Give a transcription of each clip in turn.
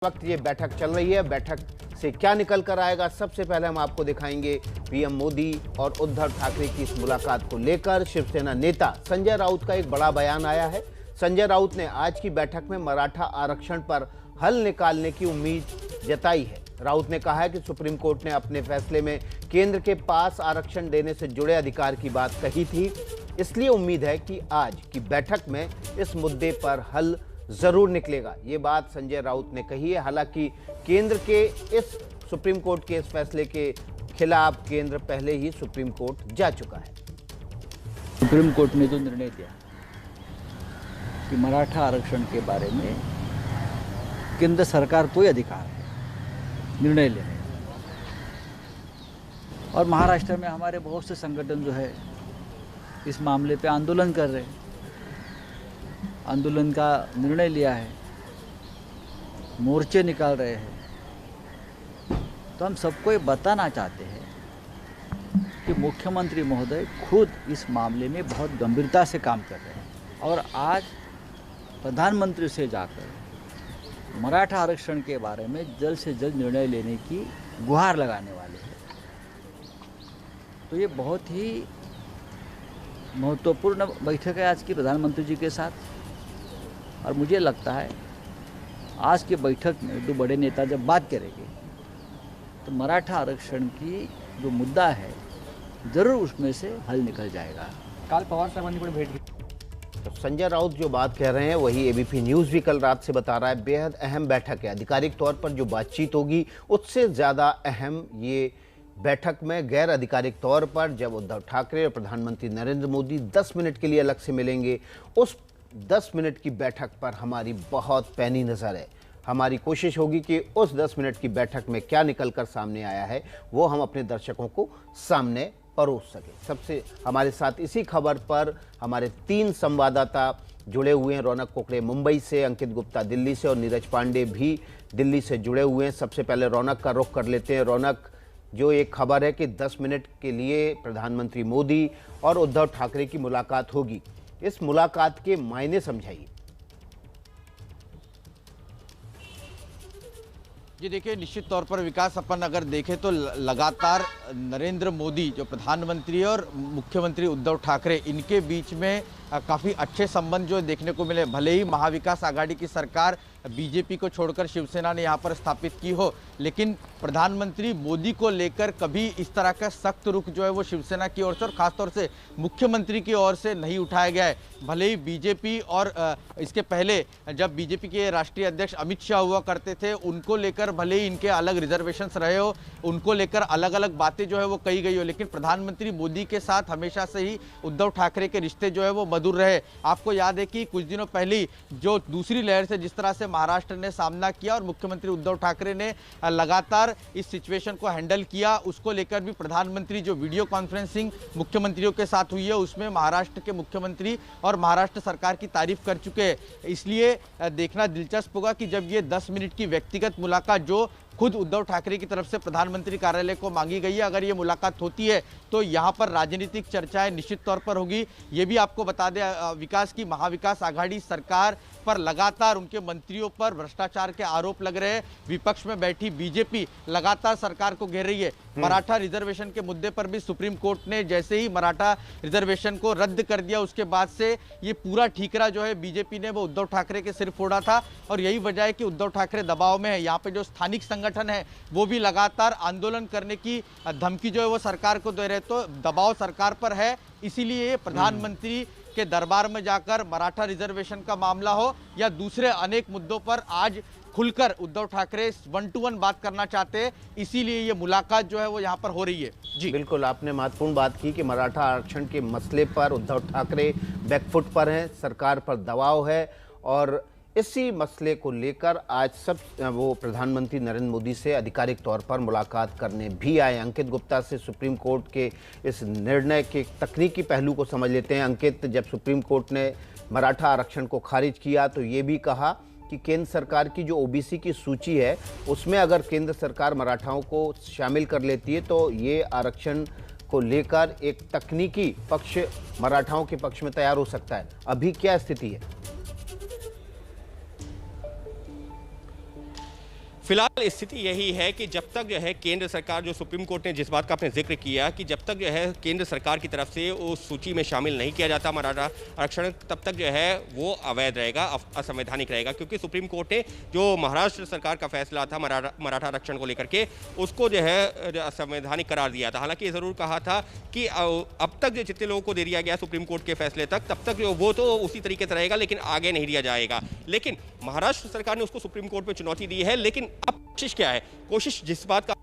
वक्त ये बैठक चल रही है। बैठक से क्या निकल कर आएगा, सबसे पहले हम आपको दिखाएंगे पीएम मोदी और उद्धव ठाकरे की इस मुलाकात को लेकर शिवसेना नेता संजय राउत का एक बड़ा बयान आया है। संजय राउत ने आज की बैठक में मराठा आरक्षण पर हल निकालने की उम्मीद जताई है। राउत ने कहा है कि सुप्रीम कोर्ट ने अपने फैसले में केंद्र के पास आरक्षण देने से जुड़े अधिकार की बात कही थी, इसलिए उम्मीद है कि आज की बैठक में इस मुद्दे पर हल जरूर निकलेगा। ये बात संजय राउत ने कही है। हालांकि केंद्र के इस सुप्रीम कोर्ट के इस फैसले के खिलाफ केंद्र पहले ही सुप्रीम कोर्ट जा चुका है। सुप्रीम कोर्ट ने जो निर्णय दिया कि मराठा आरक्षण के बारे में केंद्र सरकार को ही अधिकार है निर्णय लेने का, और महाराष्ट्र में हमारे बहुत से संगठन जो है इस मामले पे आंदोलन कर रहे हैं, आंदोलन का निर्णय लिया है, मोर्चे निकाल रहे हैं। तो हम सबको ये बताना चाहते हैं कि मुख्यमंत्री महोदय खुद इस मामले में बहुत गंभीरता से काम कर रहे हैं और आज प्रधानमंत्री से जाकर मराठा आरक्षण के बारे में जल्द से जल्द निर्णय लेने की गुहार लगाने वाले हैं। तो ये बहुत ही महत्वपूर्ण बैठक है आज की प्रधानमंत्री जी के साथ, और मुझे लगता है आज की बैठक में दो बड़े नेता जब बात करेंगे तो मराठा आरक्षण की जो मुद्दा है जरूर उसमें से हल निकल जाएगा। काल पवार साहेबांनी पण भेट घेतली। तो संजय राउत जो बात कह रहे हैं वही एबीपी न्यूज़ भी कल रात से बता रहा है। बेहद अहम बैठक है। आधिकारिक तौर पर जो बातचीत होगी उससे ज़्यादा अहम ये बैठक में गैर आधिकारिक तौर पर जब उद्धव ठाकरे और प्रधानमंत्री नरेंद्र मोदी 10 मिनट के लिए अलग से मिलेंगे, उस 10 मिनट की बैठक पर हमारी बहुत पैनी नज़र है। हमारी कोशिश होगी कि उस 10 मिनट की बैठक में क्या निकल कर सामने आया है वो हम अपने दर्शकों को सामने परोस सकें। सबसे हमारे साथ इसी खबर पर हमारे 3 संवाददाता जुड़े हुए हैं। रौनक कोकड़े मुंबई से, अंकित गुप्ता दिल्ली से और नीरज पांडे भी दिल्ली से जुड़े हुए हैं। सबसे पहले रौनक का रुख कर लेते हैं। रौनक, जो एक खबर है कि 10 मिनट के लिए प्रधानमंत्री मोदी और उद्धव ठाकरे की मुलाकात होगी, इस मुलाकात के मायने समझाइए। जी देखिए, निश्चित तौर पर विकास अपन अगर देखें तो लगातार नरेंद्र मोदी जो प्रधानमंत्री और मुख्यमंत्री उद्धव ठाकरे, इनके बीच में काफ़ी अच्छे संबंध जो देखने को मिले। भले ही महाविकास आघाड़ी की सरकार बीजेपी को छोड़कर शिवसेना ने यहाँ पर स्थापित की हो, लेकिन प्रधानमंत्री मोदी को लेकर कभी इस तरह का सख्त रुख जो है वो शिवसेना की ओर से और ख़ासतौर से मुख्यमंत्री की ओर से नहीं उठाया गया है। भले ही बीजेपी और इसके पहले जब बीजेपी के राष्ट्रीय अध्यक्ष अमित शाह हुआ करते थे, उनको लेकर भले ही इनके अलग रिजर्वेशंस रहे हो, उनको लेकर अलग अलग बातें जो है वो कही गई हो, लेकिन प्रधानमंत्री मोदी के साथ हमेशा से ही उद्धव ठाकरे के रिश्ते जो है वो मधुर रहे। आपको याद है कि कुछ दिनों पहले जो दूसरी लहर से जिस तरह से महाराष्ट्र ने सामना किया और मुख्यमंत्री उद्धव ठाकरे ने लगातार इस सिचुएशन को हैंडल किया, उसको लेकर भी प्रधानमंत्री जो वीडियो कॉन्फ्रेंसिंग मुख्यमंत्रियों के साथ हुई है उसमें महाराष्ट्र के मुख्यमंत्री और महाराष्ट्र सरकार की तारीफ कर चुके हैं। इसलिए देखना दिलचस्प होगा कि जब ये 10 मिनट की व्यक्तिगत मुलाकात जो खुद उद्धव ठाकरे की तरफ से प्रधानमंत्री कार्यालय को मांगी गई है, अगर ये मुलाकात होती है तो यहाँ पर राजनीतिक चर्चाएं निश्चित तौर पर होगी। ये भी आपको बता दें विकास की महाविकास आघाड़ी सरकार पर लगातार उनके मंत्रियों पर भ्रष्टाचार के आरोप लग रहे हैं। विपक्ष में बैठी बीजेपी लगातार सरकार को घेर रही है। मराठा रिजर्वेशन के मुद्दे पर भी सुप्रीम कोर्ट ने जैसे ही मराठा रिजर्वेशन को रद्द कर दिया, उसके बाद से ये पूरा ठीकरा जो है बीजेपी ने वो उद्धव ठाकरे के सिर फोड़ा था, और यही वजह है कि उद्धव ठाकरे दबाव में है। यहाँ पे जो स्थानिक संगठन है वो भी लगातार आंदोलन करने की धमकी जो है वो सरकार को दे रहे, तो दबाव सरकार पर है। इसीलिए प्रधानमंत्री के दरबार में जाकर मराठा रिजर्वेशन का मामला हो या दूसरे अनेक मुद्दों पर आज खुलकर उद्धव ठाकरे 1-to-1 बात करना चाहते हैं, इसीलिए ये मुलाकात जो है वो यहाँ पर हो रही है। जी बिल्कुल, आपने महत्वपूर्ण बात की कि मराठा आरक्षण के मसले पर उद्धव ठाकरे बैकफुट पर हैं, सरकार पर दबाव है, और इसी मसले को लेकर आज वो प्रधानमंत्री नरेंद्र मोदी से आधिकारिक तौर पर मुलाकात करने भी आए। अंकित गुप्ता से सुप्रीम कोर्ट के इस निर्णय के तकनीकी पहलू को समझ लेते हैं। अंकित, जब सुप्रीम कोर्ट ने मराठा आरक्षण को खारिज किया तो ये भी कहा कि केंद्र सरकार की जो ओबीसी की सूची है उसमें अगर केंद्र सरकार मराठाओं को शामिल कर लेती है तो ये आरक्षण को लेकर एक तकनीकी पक्ष मराठाओं के पक्ष में तैयार हो सकता है। अभी क्या स्थिति है? फिलहाल स्थिति यही है कि जब तक जो है केंद्र सरकार, जो सुप्रीम कोर्ट ने जिस बात का आपने जिक्र किया कि जब तक जो है केंद्र सरकार की तरफ से उस सूची में शामिल नहीं किया जाता मराठा आरक्षण, तब तक जो है वो अवैध रहेगा, असंवैधानिक रहेगा। क्योंकि सुप्रीम कोर्ट ने जो महाराष्ट्र सरकार का फैसला था मराठा आरक्षण को लेकर के, उसको जो है असंवैधानिक करार दिया था। हालांकि ये ज़रूर कहा था कि अब तक जो जितने लोगों को दे दिया गया सुप्रीम कोर्ट के फैसले तक, तब तक वो तो उसी तरीके से रहेगा, लेकिन आगे नहीं दिया जाएगा। लेकिन महाराष्ट्र सरकार ने उसको सुप्रीम कोर्ट में चुनौती दी है। लेकिन अब कोशिश क्या है? कोशिश जिस बात का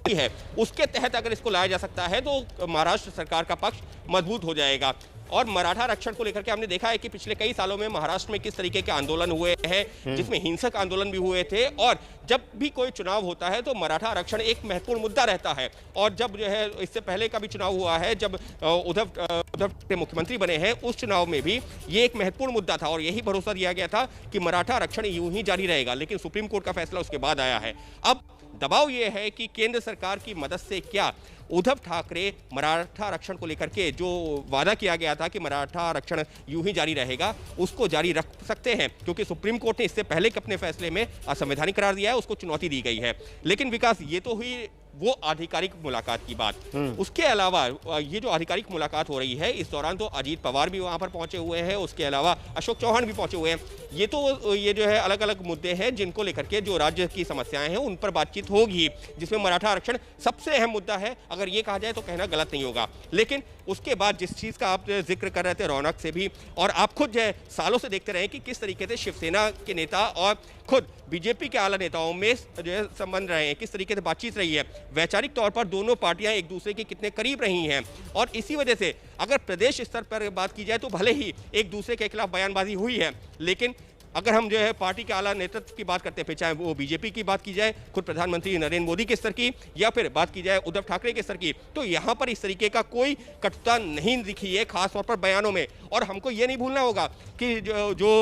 है उसके तहत अगर इसको लाया जा सकता है तो महाराष्ट्र सरकार का पक्ष मजबूत हो जाएगा। और मराठा आरक्षण को लेकर के हमने देखा है कि पिछले कई सालों में महाराष्ट्र में किस तरीके के आंदोलन हुए हैं, जिसमें हिंसक आंदोलन भी हुए थे। और जब भी कोई चुनाव होता है तो मराठा आरक्षण एक महत्वपूर्ण मुद्दा रहता है। और जब जो है इससे पहले का भी चुनाव हुआ है, जब उद्धव ठाकरे मुख्यमंत्री बने हैं, उस चुनाव में भी ये एक महत्वपूर्ण मुद्दा था और यही भरोसा दिया गया था कि मराठा आरक्षण यूं ही जारी रहेगा। लेकिन सुप्रीम कोर्ट का फैसला उसके बाद आया है। अब दबाव ये है कि केंद्र सरकार की मदद से क्या उद्धव ठाकरे मराठा आरक्षण को लेकर के जो वादा किया गया था कि मराठा आरक्षण यूं ही जारी रहेगा, उसको जारी रख सकते हैं। क्योंकि सुप्रीम कोर्ट ने इससे पहले के अपने फैसले में असंवैधानिक करार दिया है, उसको चुनौती दी गई है। लेकिन विकास, ये तो हुई वो आधिकारिक मुलाकात की बात। उसके अलावा ये जो आधिकारिक मुलाकात हो रही है, इस दौरान तो अजीत पवार भी वहां पर पहुंचे हुए हैं, उसके अलावा अशोक चौहान भी पहुंचे हुए हैं। ये जो है अलग अलग मुद्दे हैं जिनको लेकर के जो राज्य की समस्याएं हैं उन पर बातचीत होगी, जिसमें मराठा आरक्षण सबसे अहम मुद्दा है। अगर ये कहा जाए तो कहना गलत नहीं होगा। लेकिन उसके बाद जिस चीज़ का आप जिक्र कर रहे थे रौनक से भी, और आप खुद जो है सालों से देखते रहे कि किस तरीके से शिवसेना के नेता और खुद बीजेपी के आला नेताओं में जो है संबंध रहे हैं, किस तरीके से बातचीत रही है, वैचारिक तौर पर दोनों पार्टियां एक दूसरे के कितने करीब रही हैं। और इसी वजह से अगर प्रदेश स्तर पर बात की जाए तो भले ही एक दूसरे के खिलाफ बयानबाजी हुई है, लेकिन अगर हम जो है पार्टी के आला नेतृत्व की बात करते हैं, फिर चाहे वो बीजेपी की बात की जाए, खुद प्रधानमंत्री नरेंद्र मोदी के स्तर की, या फिर बात की जाए उद्धव ठाकरे के स्तर की, तो यहाँ पर इस तरीके का कोई कटुता नहीं दिखी है, खासतौर पर बयानों में। और हमको ये नहीं भूलना होगा कि जो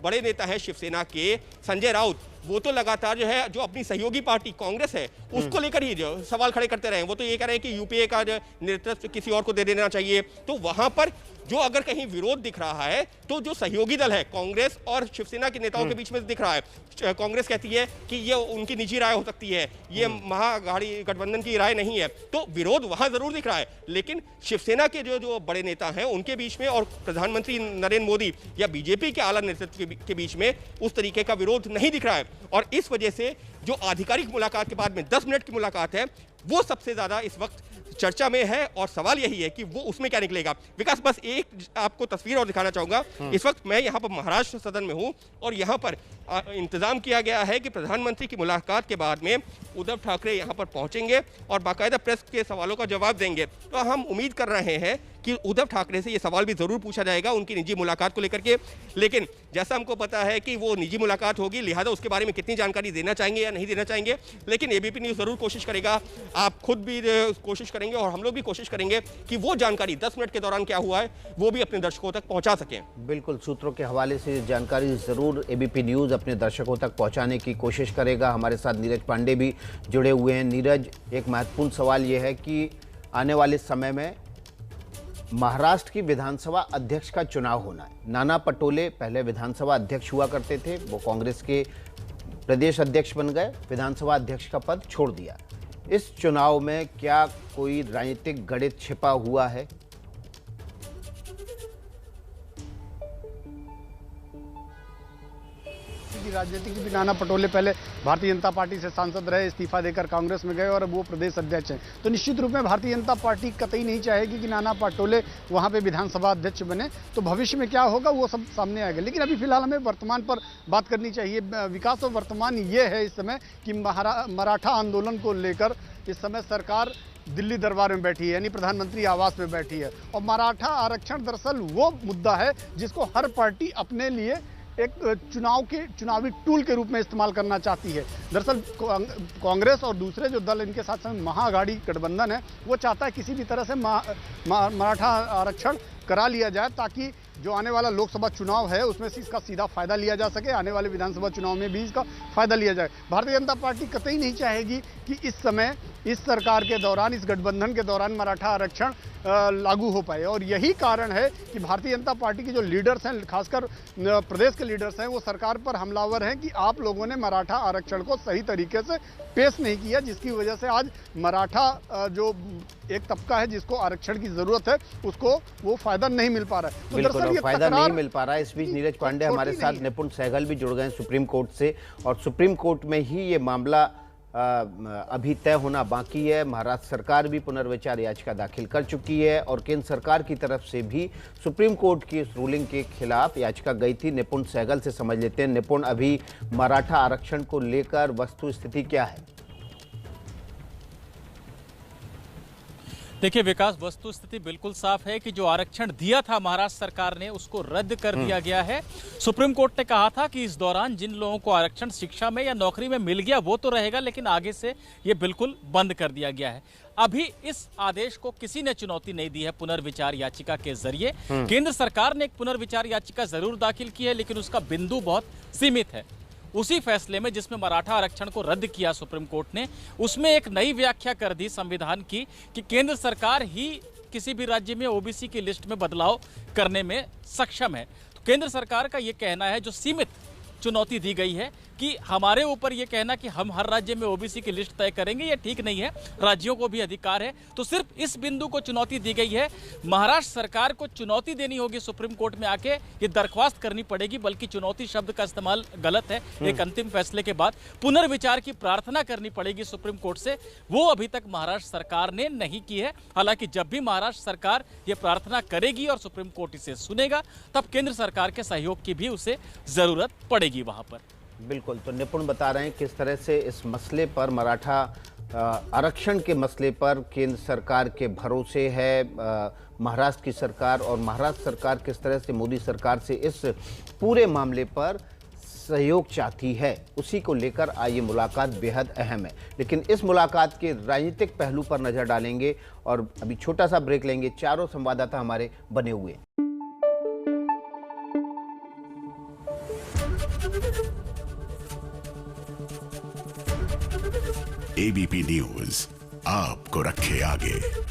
बड़े नेता हैं शिवसेना के, संजय राउत, वो तो लगातार जो है जो अपनी सहयोगी पार्टी कांग्रेस है उसको लेकर ही जो सवाल खड़े करते रहे। वो तो ये कह रहे हैं कि यूपीए का जो नेतृत्व किसी और को दे देना चाहिए। तो वहां पर जो अगर कहीं विरोध दिख रहा है तो जो सहयोगी दल है कांग्रेस और शिवसेना के नेताओं के बीच में दिख रहा है। कांग्रेस कहती है कि ये उनकी निजी राय हो सकती है, ये महागठबंधन गठबंधन की राय नहीं है, तो विरोध वहां जरूर दिख रहा है। लेकिन शिवसेना के जो बड़े नेता हैं उनके बीच में और प्रधानमंत्री नरेंद्र मोदी या बीजेपी के आला नेतृत्व के बीच में उस तरीके का विरोध नहीं दिख रहा है। और इस वजह से जो आधिकारिक मुलाकात के बाद में 10 मिनट की मुलाकात है, वो सबसे ज्यादा इस वक्त चर्चा में है। और सवाल यही है कि वो उसमें क्या निकलेगा। विकास, बस एक आपको तस्वीर और दिखाना चाहूंगा। इस वक्त मैं यहाँ पर महाराष्ट्र सदन में हूँ और यहाँ पर इंतजाम किया गया है कि प्रधानमंत्री की मुलाकात के बाद में उद्धव ठाकरे यहाँ पर पहुंचेंगे और बाकायदा प्रेस के सवालों का जवाब देंगे। तो हम उम्मीद कर रहे हैं कि उद्धव ठाकरे से ये सवाल भी जरूर पूछा जाएगा उनकी निजी मुलाकात को लेकर के। लेकिन जैसा हमको पता है कि वो निजी मुलाकात होगी, लिहाजा उसके बारे में कितनी जानकारी देना चाहेंगे या नहीं देना चाहेंगे, लेकिन एबीपी न्यूज़ जरूर कोशिश करेगा, आप खुद भी कोशिश करेंगे और हम लोग भी कोशिश करेंगे कि वो जानकारी 10 मिनट के दौरान क्या हुआ है वो भी अपने दर्शकों तक पहुंचा सकें। बिल्कुल, सूत्रों के हवाले से जानकारी जरूर एबीपी न्यूज़ अपने दर्शकों तक पहुंचाने की कोशिश करेगा। हमारे साथ नीरज पांडे भी जुड़े हुए हैं। नीरज, एक महत्वपूर्ण सवाल यह है कि आने वाले समय में महाराष्ट्र की विधानसभा अध्यक्ष का चुनाव होना है। नाना पटोले पहले विधानसभा अध्यक्ष हुआ करते थे, वो कांग्रेस के प्रदेश अध्यक्ष बन गए, विधानसभा अध्यक्ष का पद छोड़ दिया। इस चुनाव में क्या कोई राजनीतिक गणित छिपा हुआ है? राजनीति की भी नाना पटोले पहले भारतीय जनता पार्टी से सांसद रहे, इस्तीफा देकर कांग्रेस में गए और अब वो प्रदेश अध्यक्ष हैं। तो निश्चित रूप में भारतीय जनता पार्टी कतई नहीं चाहेगी कि नाना पटोले वहां पे विधानसभा अध्यक्ष बने। तो भविष्य में क्या होगा वो सब सामने आएगा। लेकिन अभी फिलहाल हमें वर्तमान पर बात करनी चाहिए। विकास और वर्तमान ये है इस समय कि मराठा आंदोलन को लेकर इस समय सरकार दिल्ली दरबार में बैठी है, यानी प्रधानमंत्री आवास में बैठी है। और मराठा आरक्षण दरअसल वो मुद्दा है जिसको हर पार्टी अपने लिए एक चुनावी टूल के रूप में इस्तेमाल करना चाहती है। दरअसल कांग्रेस और दूसरे जो दल इनके साथ साथ महागठबंधन गठबंधन है, वो चाहता है किसी भी तरह से मराठा आरक्षण करा लिया जाए ताकि जो आने वाला लोकसभा चुनाव है उसमें से इसका सीधा फायदा लिया जा सके, आने वाले विधानसभा चुनाव में भी इसका फायदा लिया जाए। भारतीय जनता पार्टी कतई नहीं चाहेगी कि इस समय इस सरकार के दौरान, इस गठबंधन के दौरान मराठा आरक्षण लागू हो पाए, और यही कारण है कि भारतीय जनता पार्टी के जो लीडर्स हैं, खासकर प्रदेश के लीडर्स हैं, वो सरकार पर हमलावर हैं कि आप लोगों ने मराठा आरक्षण को सही तरीके से पेश नहीं किया, जिसकी वजह से आज मराठा जो एक तबका है जिसको आरक्षण की जरूरत है उसको वो फायदा नहीं मिल पा रहा है। तो बिल्कुल फायदा नहीं मिल पा रहा है। इस बीच नीरज पांडे हमारे साथ, निपुण सहगल भी जुड़ गए सुप्रीम कोर्ट से, और सुप्रीम कोर्ट में ही ये मामला अभी तय होना बाकी है। महाराष्ट्र सरकार भी पुनर्विचार याचिका दाखिल कर चुकी है और केंद्र सरकार की तरफ से भी सुप्रीम कोर्ट की इस रूलिंग के खिलाफ याचिका गई थी। निपुण सहगल से समझ लेते हैं। निपुण, अभी मराठा आरक्षण को लेकर वस्तु स्थिति क्या है? देखिए विकास, वस्तु स्थिति बिल्कुल साफ है कि जो आरक्षण दिया था महाराष्ट्र सरकार ने उसको रद्द कर दिया गया है। सुप्रीम कोर्ट ने कहा था कि इस दौरान जिन लोगों को आरक्षण शिक्षा में या नौकरी में मिल गया वो तो रहेगा, लेकिन आगे से ये बिल्कुल बंद कर दिया गया है। अभी इस आदेश को किसी ने चुनौती नहीं दी है पुनर्विचार याचिका के जरिए। केंद्र सरकार ने एक पुनर्विचार याचिका जरूर दाखिल की है, लेकिन उसका बिंदु बहुत सीमित है। उसी फैसले में जिसमें मराठा आरक्षण को रद्द किया सुप्रीम कोर्ट ने, उसमें एक नई व्याख्या कर दी संविधान की कि केंद्र सरकार ही किसी भी राज्य में ओबीसी की लिस्ट में बदलाव करने में सक्षम है। तो केंद्र सरकार का यह कहना है, जो सीमित चुनौती दी गई है कि हमारे ऊपर यह कहना कि हम हर राज्य में ओबीसी की लिस्ट तय करेंगे, यह ठीक नहीं है। राज्यों को भी अधिकार है। तो सिर्फ इस बिंदु को चुनौती दी गई है। महाराष्ट्र सरकार को चुनौती देनी होगी सुप्रीम कोर्ट में आके, ये दरख्वास्त करनी पड़ेगी, बल्कि चुनौती शब्द का इस्तेमाल गलत है। एक अंतिम फैसले के बाद पुनर्विचार की प्रार्थना करनी पड़ेगी सुप्रीम कोर्ट से। वो अभी तक महाराष्ट्र सरकार ने नहीं की है। हालांकि जब भी महाराष्ट्र सरकार ये प्रार्थना करेगी और सुप्रीम कोर्ट इसे सुनेगा, तब केंद्र सरकार के सहयोग की भी उसे जरूरत पड़ेगी वहां पर। बिल्कुल, तो निपुण बता रहे हैं किस तरह से इस मसले पर, मराठा आरक्षण के मसले पर केंद्र सरकार के भरोसे है महाराष्ट्र की सरकार, और महाराष्ट्र सरकार किस तरह से मोदी सरकार से इस पूरे मामले पर सहयोग चाहती है। उसी को लेकर आज ये मुलाकात बेहद अहम है। लेकिन इस मुलाकात के राजनीतिक पहलू पर नजर डालेंगे और अभी छोटा सा ब्रेक लेंगे। चारों संवाददाता हमारे बने हुए। एबीपी न्यूज आपको रखे आगे।